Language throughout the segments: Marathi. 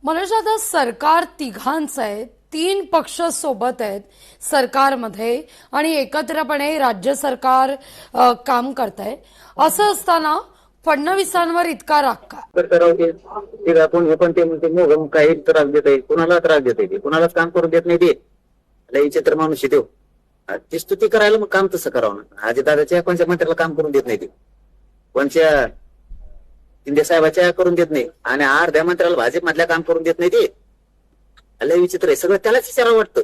मनोज, आता सरकार तिघांचं आहे, तीन पक्ष सोबत आहेत सरकारमध्ये आणि एकत्रपणे राज्य सरकार काम करत आहे. असं असताना फडणवीसांवर इतका राग का? ते आपण हे पण ते म्हणते मग काही त्रास देत आहे, कुणाला त्रास देत आहे, कुणालाच काम करून देत नाही. ते लई चित्र माणूस देव ती स्तुती करायला मग काम तसं करावं ना. आजी दादाच्या कोणत्या मंत्र्याला काम करून देत नाही, ते कोणत्या शिंदे साहेबाच्या करून देत नाही आणि अर्ध्या मंत्र्याला भाजप मधल्या काम करून देत नाही. ते लय विचित्र आहे सगळं. त्यालाच विचारावं वाटतं.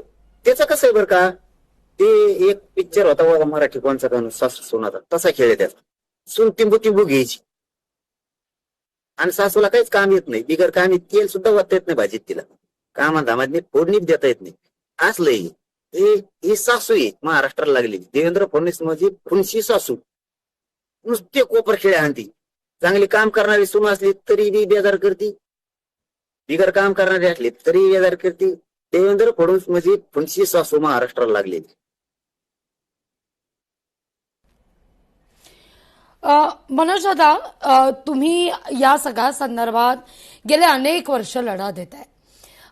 त्याचं कसं आहे बरं का, ते एक पिक्चर होता बघा मराठी कोणचा का सासू सोनाचा, तसा खेळ आहे त्याचा. सून टिंबू टिंबू घ्यायची आणि सासूला काहीच काम येत नाही, बिगर कामी तेल सुद्धा वाटता येत नाही भाजीत, तिला कामा धामात फोडणी देता येत नाही. असलंही ही सासू आहे महाराष्ट्राला लागलेली. देवेंद्र फडणवीस म्हणजे फुनशी सासू, नुसते कोपर खेळ्या आणती. चांगली काम करणारी सून असली तरी बी बेजार करती, बिगर काम करणारी असली तरी बेजार करती. देवेंद्र फडणवीस म्हणजे फुनशी सासू महाराष्ट्राला लागलेली. मनोज दादा, तुम्ही या सगळ्या संदर्भात गेले अनेक वर्ष लढा देत आहे.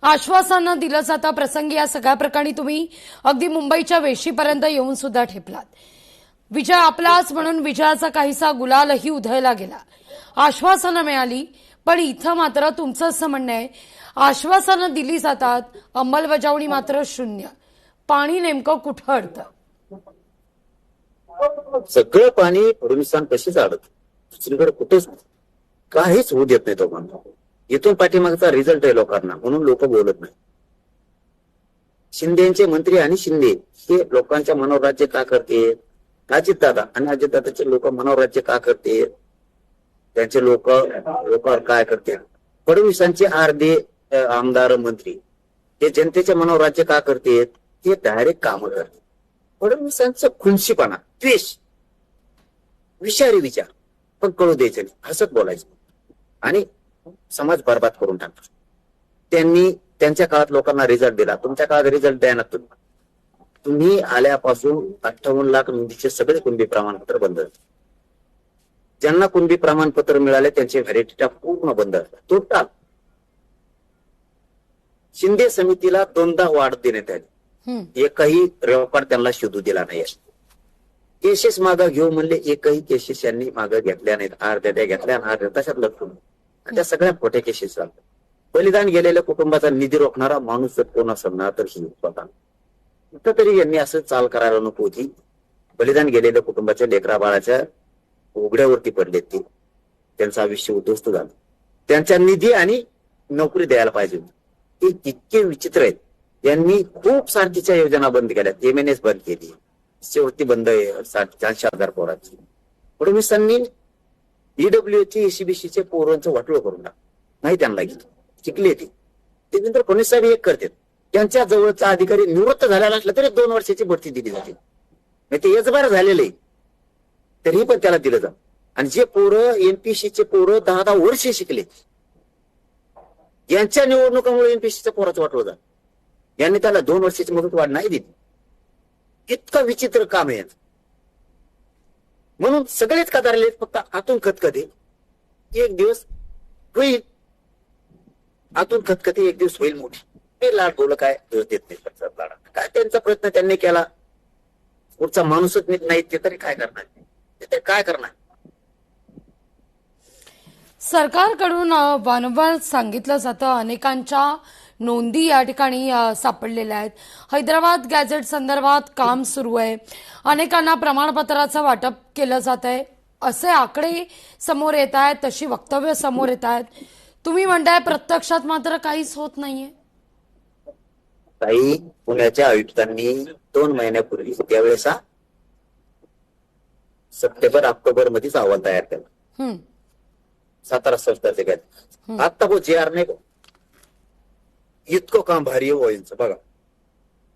आश्वासनं दिलं जातं प्रसंगी. या सगळ्या प्रकरणी तुम्ही अगदी मुंबईच्या वेशीपर्यंत येऊन सुद्धा ठेपलात. विजय आपलाच म्हणून विजयाचा काहीसा गुलालही उधळला गेला. आश्वासनं मिळाली, पण इथं मात्र तुमचं असं म्हणणं आहे आश्वासनं दिली जातात, अंमलबजावणी मात्र शून्य. पाणी नेमकं कुठं अडतं? सगळं पाणी फडणवीसांपाशी अडत, दुसरीकडे कुठेच काहीच होऊ देत नाही. तो माणूस इथून पाठीमागचा रिझल्ट आहे लोकांना, म्हणून लोक बोलत नाही. शिंदेचे मंत्री आणि शिंदे हे लोकांच्या मनावर राज्य का करते? अजितदादा आणि अजितदादाचे लोक मनावर राज्य का करते? त्यांचे लोकांवर काय करते? फडणवीसांचे अर्धे आमदार मंत्री हे जनतेच्या मनावर राज्य का करते? ते डायरेक्ट काम करते. फडणवीसांचं खुनशीपणा, द्वेष, विषारी विचार पण कळू द्यायचे नाही, हसत बोलायचं आणि समाज बर्बाद करून टाकतो. त्यांनी त्यांच्या काळात लोकांना रिझल्ट दिला, तुमच्या काळात रिझल्ट द्या ना. तुम्ही आल्यापासून 58 लाख नोंदीचे सगळे कुणबी प्रमाणपत्र बंद. ज्यांना कुणबी प्रमाणपत्र मिळाले त्यांचे व्हॅलिडिटी पूर्ण बंद. टोटल शिंदे समितीला 2दा वाढ देण्यात आली, एकही रेकॉर्ड त्यांना शोधू दिला नाही. केसेस मागं घेऊ म्हणले, एकही केसेस यांनी मागं घेतल्या नाहीत. अर्ध्या घेतल्या आणि अर्ध्या तशात लटकून. त्या सगळ्या खोट्या केसेस चालतात. बलिदान गेलेल्या कुटुंबाचा निधी रोखणारा माणूस कोण असणार तर ही स्वतः. कुठंतरी यांनी असं चाल करायला नको होती. बलिदान गेलेल्या कुटुंबाच्या लेकरा बाळाच्या उघड्यावरती पडलेत, ते त्यांचं आयुष्य उद्ध्वस्त झालं. त्यांच्या निधी आणि नोकरी द्यायला पाहिजे. ते इतके विचित्र आहेत. यांनी खूप सारखीच्या योजना बंद केल्या. MNS बंद केली, शेवटी बंद आहे 400,000 पोरांची. फडणवीसांनी EWC ECBCचे पोरांचं वाटोळ करून टाक नाही, त्यांना शिकले ते. देवेंद्र फडणवीस साहेब एक करतात, त्यांच्या जवळचा अधिकारी निवृत्त झालेला असला तरी 2 वर्षाची बढती दिली जाते. ते यजबार झालेलं आहे तरीही पण त्याला दिलं जात. आणि जे पोरं MPSCचे पोरं 10-10 वर्षे शिकले, यांच्या निवडणुकामुळे MPSCच्या पोराचं वाटलं जात. यांनी त्याला 2 वर्षाची मुदत वाढ नाही दिली. इतकं विचित्र काम आहे. म्हणून सगळेच कदारले, फक्त आतून खतखते. एक दिवस होईल, आतून खतखते एक दिवस होईल मोठी. ते लाड बोल काय दिवस देत नाही. लाडा काय त्यांचा प्रयत्न त्यांनी केला, पुढचा माणूसच नीट नाही, ते तरी काय करणार? ते काय करणार? सरकारकडून वारंवार सांगितलं जातं, अनेकांच्या नोंदी या ठिकाणी सापडलेल्या आहेत. हैदराबाद गॅझेट संदर्भात काम सुरू आहे, अनेकांना प्रमाणपत्राचं वाटप केलं जात आहे, असे आकडे समोर येत आहेत, तशी वक्तव्य समोर येत आहेत. तुम्ही म्हणताय प्रत्यक्षात मात्र काहीच होत नाहीये. काही पुण्याच्या आयुक्तांनी 2 महिन्यापूर्वी त्यावेळेस सप्टेंबर-ऑक्टोबर मध्येच अहवाल तयार केला. सातारा संस्थाचे काय आता JR नाही इतकं काम भारी होईचं बघा.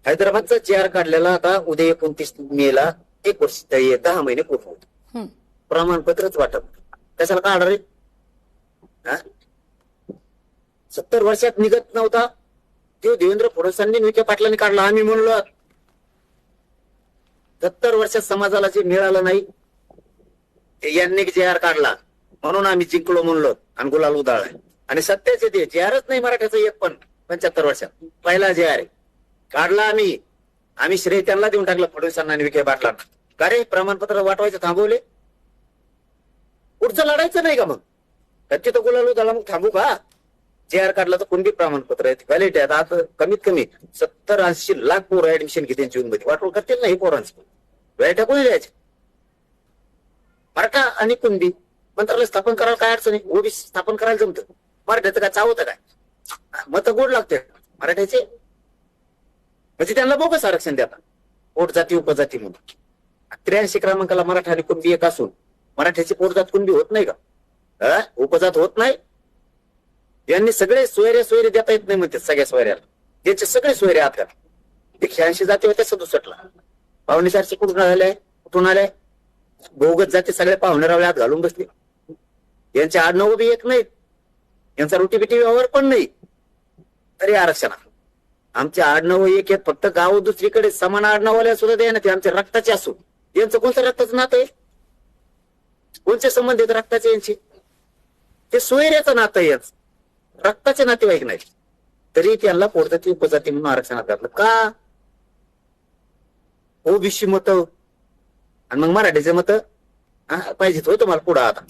हैदराबादचा JR काढलेला आता उद्या 29 मेला 1 वर्ष 10 महिने पूर्ण होत. प्रमाणपत्रच वाटप कशाला काढणार आहे? 70 वर्षात निघत नव्हता तो देवेंद्र फडणवीसांनी विखे पाटलांनी काढला. आम्ही म्हणलो 70 वर्षात समाजाला जे मिळालं नाही ते यांनी JR काढला म्हणून आम्ही जिंकलो म्हणलो आणि गुलाल उधळलाय. आणि सत्याचे ते JRच नाही मराठ्याचं एक पण 75 वर्षात पहिला JR आहे. काढला आम्ही श्रेय त्यांना देऊन टाकलं फडणवीसांना आणि विखे पाटलांना. का रे प्रमाणपत्र वाटवायचं थांबवले? पुढचं लढायचं नाही का मग? कच्चे तर गुलाल झाला मग थांबू का? JR काढला तर कोणती प्रमाणपत्र आहेत व्हॅलिडिटी आहेत. आता कमीत कमी 70-80 लाख पोरं ऍडमिशन घेते जूनमध्ये. वाटवून करतील नाही पोरांचं. व्हॅलिडिटी कोणी द्यायचे? मराठा आणि कुणबी मंत्रालय स्थापन करायला काय अडचण आहे? ओबीसी स्थापन करायला जमतं. मराठ्याचं काय चावतं काय? मत गोड लागते मराठ्याचे. म्हणजे त्यांना बोगस आरक्षण द्या पोट जाती उपजाती म्हणून. 83 क्रमांकाला मराठा आणि कुणबी एक असून मराठ्याची पोटजात कुणबी होत नाही का? उपजात होत नाही. यांनी सगळे सोयरे देता येत नाही म्हणते सगळ्या सोयऱ्याला. ज्याचे सगळे सोयरे आत 180 जाती होत्या 67ला. 450 कुठून आल्या? भोगत जाती सगळे पाहुणे आत घालून बसले. यांचे आडनाव बी एक नाहीत. यांचा रोटीबिटी व्यवहार पण नाही. तरी आरक्षणात आमचे आडनाव एक आहेत. फक्त गाव दुसरीकडे समान आडनावाल्या सुद्धा द्या ना. ते आमच्या रक्ताचे असू. यांचं कोणतं रक्ताचं नातं आहे? कोणते संबंध आहेत रक्ताचे यांचे? ते सोयऱ्याचं नातं आहे यांचं. रक्ताचे नातेवाईक नाही. तरी त्यांना पोटजाती उपजाती म्हणून आरक्षणात घातलं का? ओबीसी मत आणि मग मराठीचे मत पाहिजेत होय तुम्हाला पुढं आता.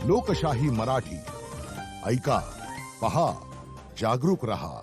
लोकशाही मराठी ऐका, पहा, जागरूक रहा.